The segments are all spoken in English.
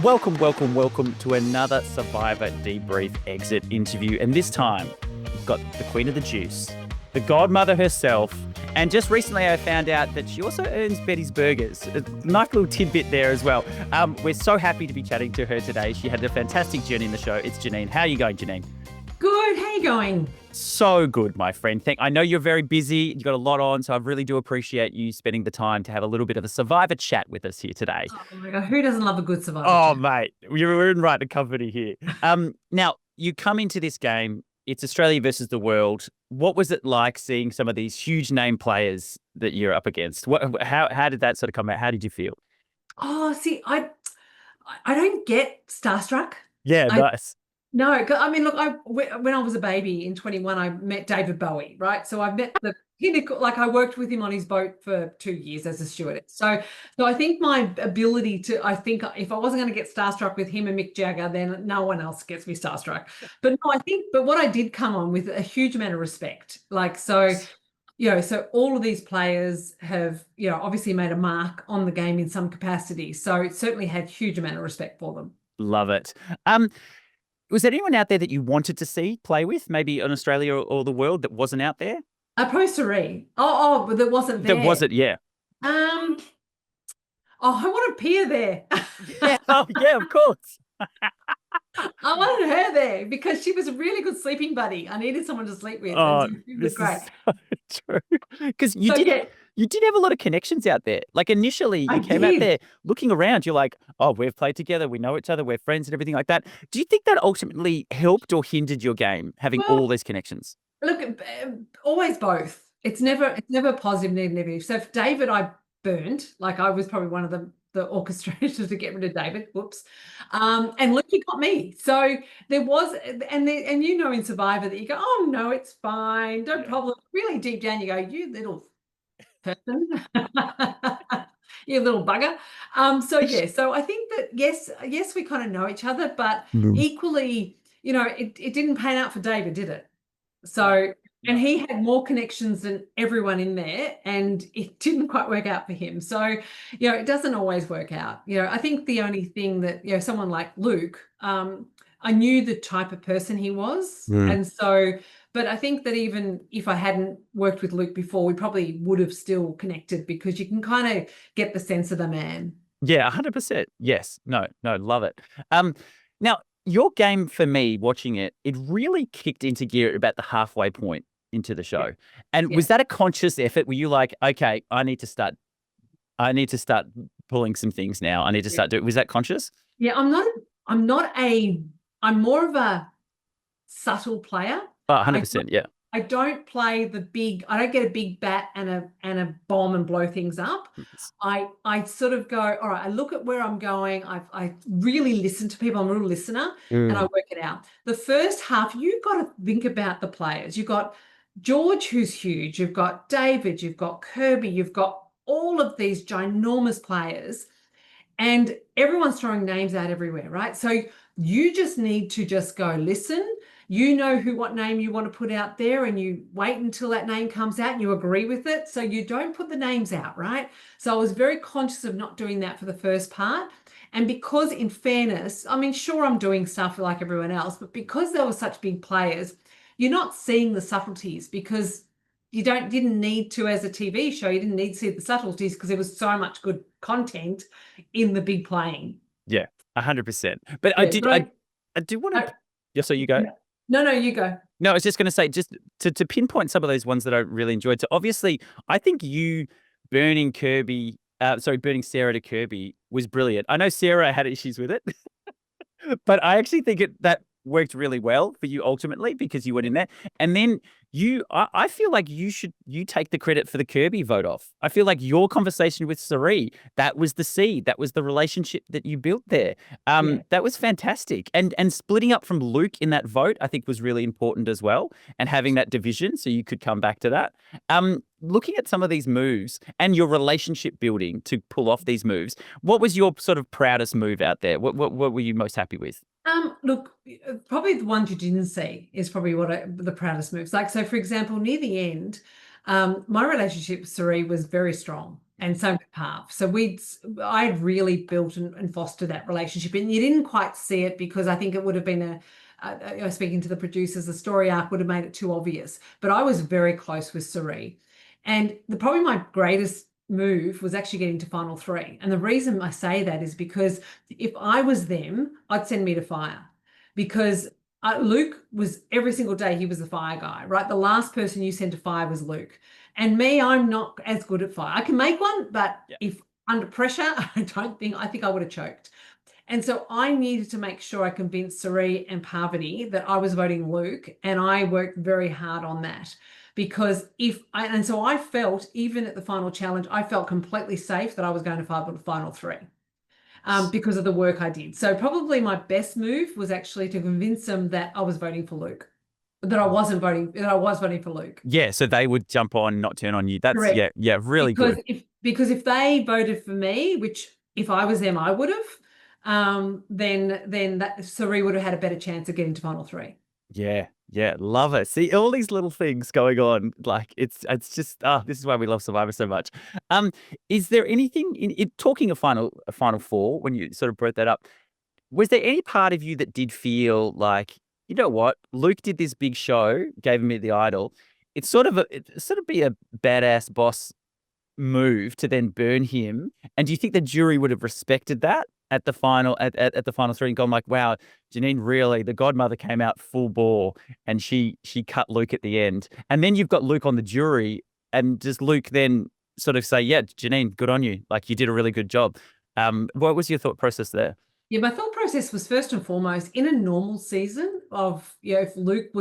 Welcome to another Survivor Debrief exit interview. And this time, we've got the Queen of the Juice, the godmother herself. And just recently, I found out that she also earns Betty's Burgers. A nice little tidbit there as well. We're so happy to be chatting to her today. She had a fantastic journey in the show. It's Janine. How are you going, Janine? Good. How you going? So good, my friend. I know you're very busy. You've got a lot on, so I really do appreciate you spending the time to have a little bit of a Survivor chat with us here today. Oh my God, who doesn't love a good Survivor Oh, chat? mate, we're in right company here. Now, you come into this game. It's Australia versus the world. What was it like seeing some of these huge name players that you're up against? How did that sort of come out? How did you feel? Oh, see, I don't get starstruck. Yeah, I nice. No, I mean, look, when I was a baby in 21, I met David Bowie, right? So I've met the pinnacle, like I worked with him on his boat for 2 years as a stewardess. So I think my ability to, I think if I wasn't going to get starstruck with him and Mick Jagger, then no one else gets me starstruck. But no, but what I did come on with a huge amount of respect. So all of these players have, obviously made a mark on the game in some capacity. So certainly had huge amount of respect for them. Love it. Was there anyone out there that you wanted to see play with, maybe in Australia or the world that wasn't out there? Postery. But that wasn't there. That wasn't, yeah. Oh, I want Pia there. Yeah, oh, yeah, of course. I wanted her there because she was a really good sleeping buddy. I needed someone to sleep with. Oh, And she was this great. is so true. Because you did have a lot of connections out there. Like initially you came out there looking around, you're like, oh, we've played together, we know each other, we're friends and everything like that. Do you think that ultimately helped or hindered your game, having all these connections? Look, always both. It's never positive, negative. So if David, I burned, like I was probably one of the orchestrators to get rid of David. Whoops. And Lucky got me. So there was, and in Survivor that you go, oh no, it's fine, no problem. Really deep down, you go, you little person, you little bugger. So I think that yes, we kind of know each other, but equally, it didn't pan out for David, did it? So, and he had more connections than everyone in there, and it didn't quite work out for him. So, it doesn't always work out. I think the only thing that, someone like Luke, I knew the type of person he was. And so, but I think that even if I hadn't worked with Luke before, we probably would have still connected because you can kind of get the sense of the man. Yeah, 100%. Yes. No, love it. Now, your game for me watching it really kicked into gear at about the halfway point into the show. Yeah. And was that a conscious effort? Were you like, okay, I need to start pulling some things now. I need to start doing. Was that conscious? Yeah, I'm more of a subtle player. Oh, 100%. Yeah. I don't play I don't get a big bat and a bomb and blow things up. I sort of go, all right, I look at where I'm going. I really listen to people. I'm a real listener and I work it out. The first half, you've got to think about the players. You've got George, who's huge. You've got David, you've got Kirby, you've got all of these ginormous players and everyone's throwing names out everywhere, right? So you just need to just go listen. You know what name you want to put out there and you wait until that name comes out and you agree with it. So you don't put the names out, right? So I was very conscious of not doing that for the first part. And because in fairness, I mean, sure, I'm doing stuff like everyone else, but because there were such big players, you're not seeing the subtleties because you didn't need to as a TV show. You didn't need to see the subtleties because there was so much good content in the big playing. Yeah, 100%. But I do want to. Yeah, so you go. No, you go. No, I was just going to say, just to pinpoint some of those ones that I really enjoyed. So obviously, I think you burning Sarah to Kirby was brilliant. I know Sarah had issues with it, but I actually think that worked really well for you ultimately because you went in there. And then I feel like you take the credit for the Kirby vote off. I feel like your conversation with s11e, that was the seed. That was the relationship that you built there. That was fantastic. And splitting up from Luke in that vote, I think was really important as well. And having that division so you could come back to that. Looking at some of these moves and your relationship building to pull off these moves, what was your sort of proudest move out there? What were you most happy with? Look, probably the ones you didn't see is probably the proudest moves. Like, so for example, near the end, my relationship with s11e was very strong. and same with Pav. So I'd really built and fostered that relationship, and you didn't quite see it because I think it would have been speaking to the producers, the story arc would have made it too obvious. But I was very close with Suri, and probably my greatest move was actually getting to final three. And the reason I say that is because if I was them, I'd send me to fire, because Luke was every single day, he was the fire guy, right? The last person you sent to fire was Luke. And me, I'm not as good at fire. I can make one, but if under pressure, I think I would have choked. And so I needed to make sure I convinced Suri and Parvati that I was voting Luke, and I worked very hard on that. Because and so I felt, even at the final challenge, I felt completely safe that I was going to final three. Because of the work I did. So probably my best move was actually to convince them that I was voting for Luke, that I was voting for Luke. Yeah, so they would jump on, not turn on you. That's Correct. really good. Because if they voted for me, which if I was them, I would have, then that Suri would have had a better chance of getting to final three. Yeah, love it. See all these little things going on. Like it's just this is why we love Survivor so much. Is there anything in talking a final four, when you sort of brought that up, was there any part of you that did feel like, you know what, Luke did this big show, gave me the idol. It's sort of be a badass boss move to then burn him. And do you think the jury would have respected that at the final at the final three and gone like, wow, Janine, really, the godmother came out full bore and she cut Luke at the end. And then you've got Luke on the jury, and does Luke then sort of say, yeah, Janine, good on you. Like, you did a really good job. What was your thought process there? Yeah, my thought process was, first and foremost, in a normal season of, if Luke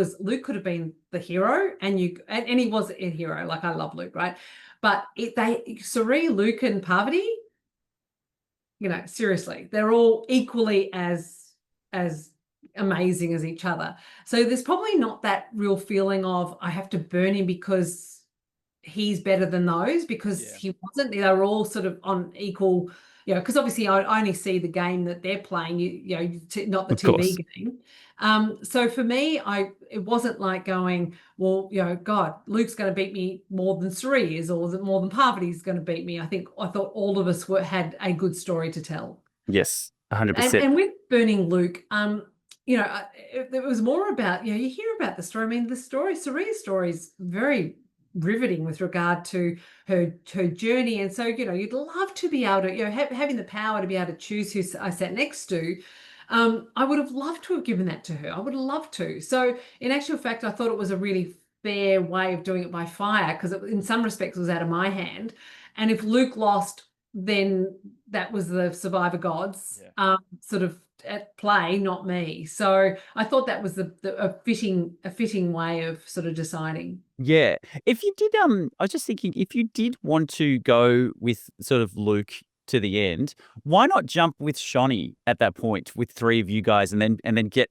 could have been the hero, and he was a hero. Like, I love Luke, right? But Suri, Luke, and Parvati, seriously, they're all equally as amazing as each other. So there's probably not that real feeling of I have to burn him because he's better than those, because he wasn't. They were all sort of on equal, because obviously I only see the game that they're playing, not the TV game. So for me, it wasn't like going, well, God, Luke's going to beat me more than Suri is, or is it more than Parvati's going to beat me? I thought all of us had a good story to tell. Yes, 100%. And with burning Luke, it was more about, you hear about the story. I mean, Suri's story is very riveting with regard to her journey. And so, you'd love to be able to, having the power to be able to choose who I sat next to. I would have loved to have given that to her. I would have loved to. So in actual fact, I thought it was a really fair way of doing it by fire, because in some respects it was out of my hand. And if Luke lost, then that was the survivor gods sort of at play, not me. So I thought that was a fitting way of sort of deciding. Yeah. If you did, I was just thinking, if you did want to go with sort of Luke to the end, why not jump with Shani at that point with three of you guys, and then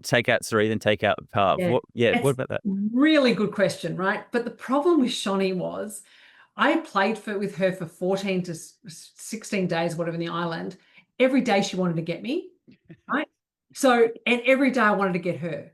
take out Suri, then take out Pav? What about that? Really good question, right? But the problem with Shani was, I played with her for 14 to 16 days, whatever, in the island. Every day she wanted to get me, right? So, and every day I wanted to get her.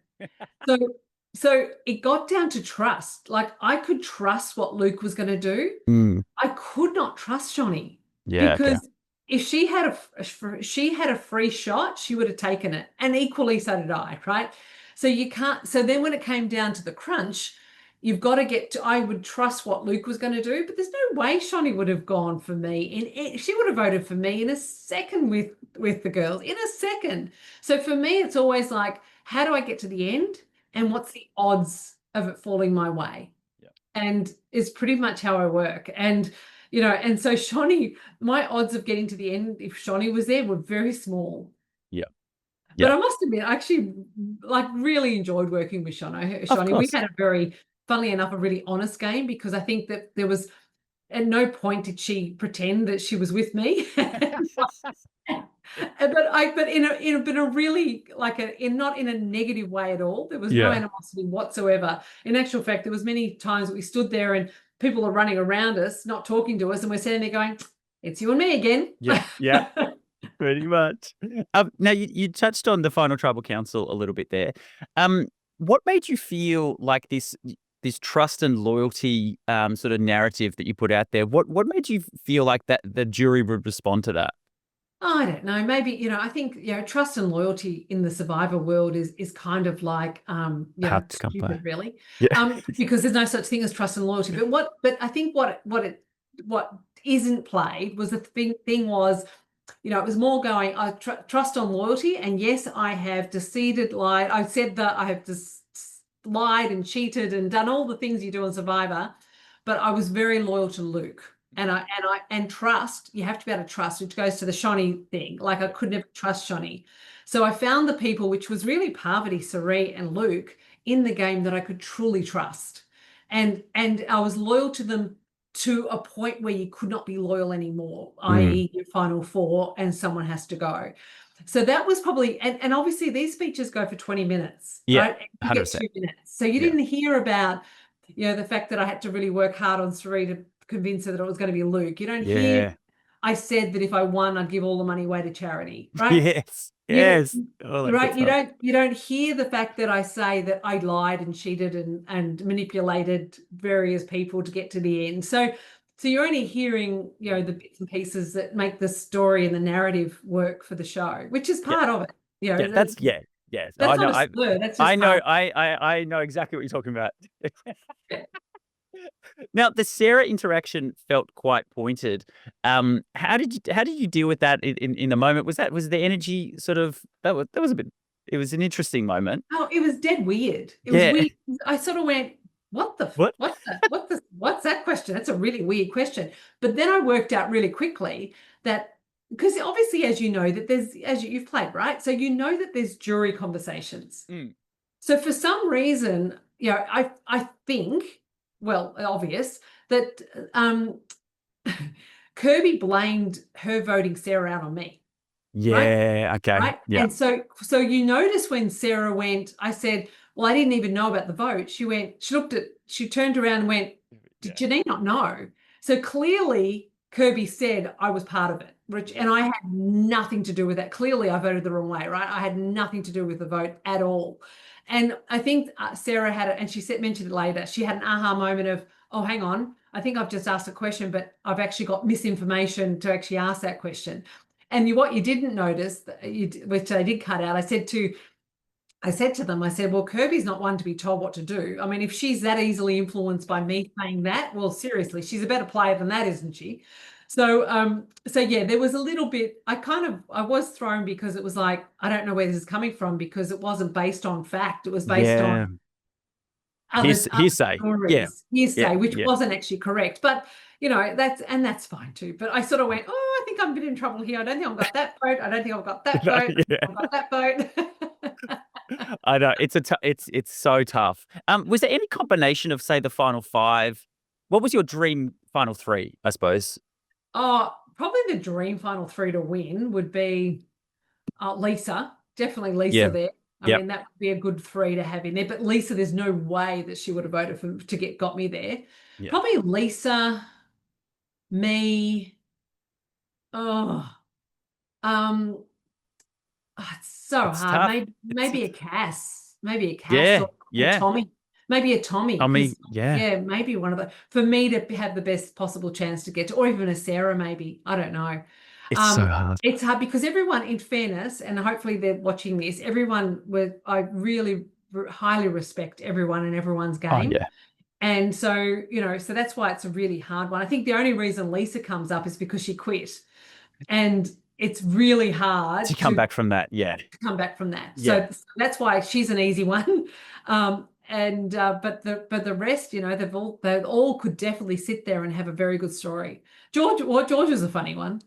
So it got down to trust. Like, I could trust what Luke was going to do. I could not trust Shani. Yeah. Because if she had a free shot, she would have taken it. And equally so did I, right? So you can't. So then when it came down to the crunch, you've got to I would trust what Luke was going to do, but there's no way Shani would have gone for me. She would have voted for me in a second with the girls, in a second. So for me, it's always like, how do I get to the end, and what's the odds of it falling my way? Yeah. And it's pretty much how I work. And, and so Shani, my odds of getting to the end, if Shani was there, were very small. Yeah. But I must admit, I actually really enjoyed working with Shani. We had funnily enough, a really honest game, because I think that there was, at no point did she pretend that she was with me. but in a really, not in a negative way at all. There was no animosity whatsoever. In actual fact, there was many times that we stood there and people are running around us, not talking to us, and we're sitting there going, it's you and me again. Yeah. Pretty much. Now you touched on the final tribal council a little bit there. What made you feel like this? this trust and loyalty sort of narrative that you put out there. What made you feel like that the jury would respond to that? I don't know. Maybe, I think, trust and loyalty in the survivor world is kind of like, Hard to come by. stupid, really. Yeah. Because there's no such thing as trust and loyalty. But I think what isn't played was the thing was, it was more going, I trust on loyalty. And yes, I have deceited, lied. I said that I have just lied and cheated and done all the things you do on Survivor, but I was very loyal to Luke. And trust, you have to be able to trust, which goes to the Shonny thing. Like, I could never trust Shonny. So I found the people, which was really Parvati, Sari, and Luke, in the game that I could truly trust. And I was loyal to them to a point where you could not be loyal anymore, i.e. your final four and someone has to go. So that was probably, and obviously these speeches go for 20 minutes, right? And you get 2 minutes. So you didn't hear about, the fact that I had to really work hard on Sari to convince her that it was going to be Luke. You don't hear, I said that if I won, I'd give all the money away to charity, right? Yes. Right. You don't hear the fact that I say that I lied and cheated and manipulated various people to get to the end. So you're only hearing, the bits and pieces that make the story and the narrative work for the show, which is part of it. That's Yes. That's not a slur. That's just I know. I know exactly what you're talking about. Now, the Sarah interaction felt quite pointed. How did you deal with that in the moment? Was the energy sort of that was a bit? It was an interesting moment. Oh, it was dead weird. It was weird. I sort of went, What's that question? That's a really weird question. But then I worked out really quickly that, because obviously, as you know, that you've played, right? So you know that there's jury conversations. So for some reason, I think, well, obvious that Kirby blamed her voting Sarah out on me. Yeah. Right? Okay. Right. Yeah. And so you notice when Sarah went, I said, well, I didn't even know about the vote. She turned around and went, did Janine not know? So clearly Kirby said I was part of it, and I had nothing to do with that. Clearly I voted the wrong way, right? I had nothing to do with the vote at all. And I think Sarah had it, and she mentioned it later. She had an aha moment of, oh, hang on, I think I've just asked a question, but I've actually got misinformation to actually ask that question. And what you didn't notice, which I did cut out, I said to them, well, Kirby's not one to be told what to do. I mean, if she's that easily influenced by me saying that, well, seriously, she's a better player than that, isn't she? So yeah, there was a little bit, I was thrown, because it was like, I don't know where this is coming from, because it wasn't based on fact. It was based on hearsay. Hearsay, which wasn't actually correct. But that's fine too. But I sort of went, oh, I think I'm a bit in trouble here. I don't think I've got that vote. I don't think I've got that vote. I've got that vote. I know it's so tough. Was there any combination of, say, the final five? What was your dream final three, I suppose? Oh, probably the dream final three to win would be Lisa. Definitely Lisa there. I mean, that would be a good three to have in there. But Lisa, there's no way that she would have voted to got me there. Probably Lisa, me. It's so hard. Maybe a Cass. Maybe a Cass or a Tommy. Maybe a Tommy. Maybe one of the, for me to have the best possible chance to get to, or even a Sarah, maybe. I don't know. It's so hard. It's hard because everyone, in fairness, and hopefully they're watching this, I really highly respect everyone and everyone's game. And so, so that's why it's a really hard one. I think the only reason Lisa comes up is because she quit. And it's really hard to come back from that. To come back from that. So that's why she's an easy one. But the rest, they all could definitely sit there and have a very good story. George is a funny one.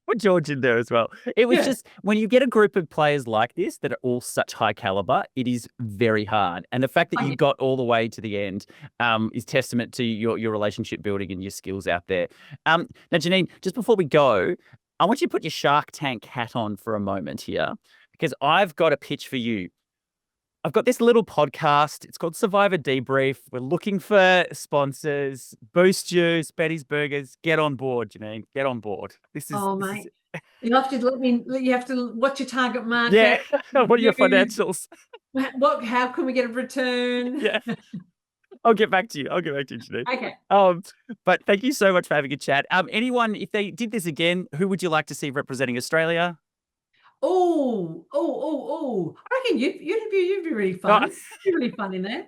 Put George in there as well. It was just, when you get a group of players like this that are all such high caliber, it is very hard. And the fact that you got all the way to the end is testament to your relationship building and your skills out there. Now, Janine, just before we go, I want you to put your Shark Tank hat on for a moment here, because I've got a pitch for you. I've got this little podcast. It's called Survivor Debrief. We're looking for sponsors. Boost Juice, Betty's Burgers. Get on board, Janine. Get on board. Mate. You have to what's your target market? Yeah. What are your financials? How can we get a return? I'll get back to you. I'll get back to you, Janine. Okay. But thank you so much for having a chat. Anyone, if they did this again, who would you like to see representing Australia? Oh. I reckon you'd be really Oh, fun. You'd be really fun in there.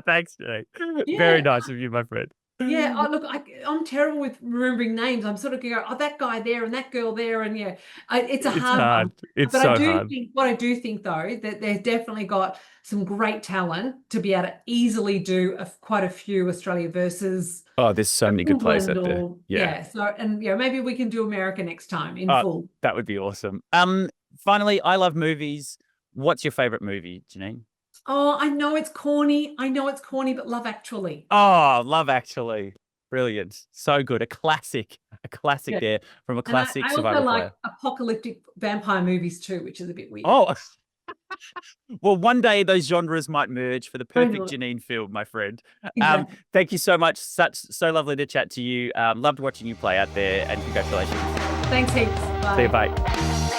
thanks, Janine. Yeah. Very nice of you, my friend. Yeah. Oh, look, I'm terrible with remembering names. I'm sort of going, oh, that guy there and that girl there, and yeah, it's a hard one. It's But so I do hard. think what I do think though that they've definitely got some great talent to be able to easily do quite a few Australia versus Oh, there's so many good players England out there. or Yeah. So and maybe we can do America next time in full. That would be awesome. Finally, I love movies. What's your favorite movie, Janine? Oh, I know it's corny. But Love Actually. Oh, Love Actually. Brilliant. So good. A classic Yeah. there from a And classic I also survival like player. apocalyptic vampire movies too, which is a bit weird. Oh, well, one day those genres might merge for the perfect know. Janine film, my friend. Exactly. Thank you so much. So lovely to chat to you. Loved watching you play out there, and congratulations. Thanks heaps. Bye. See you, bye.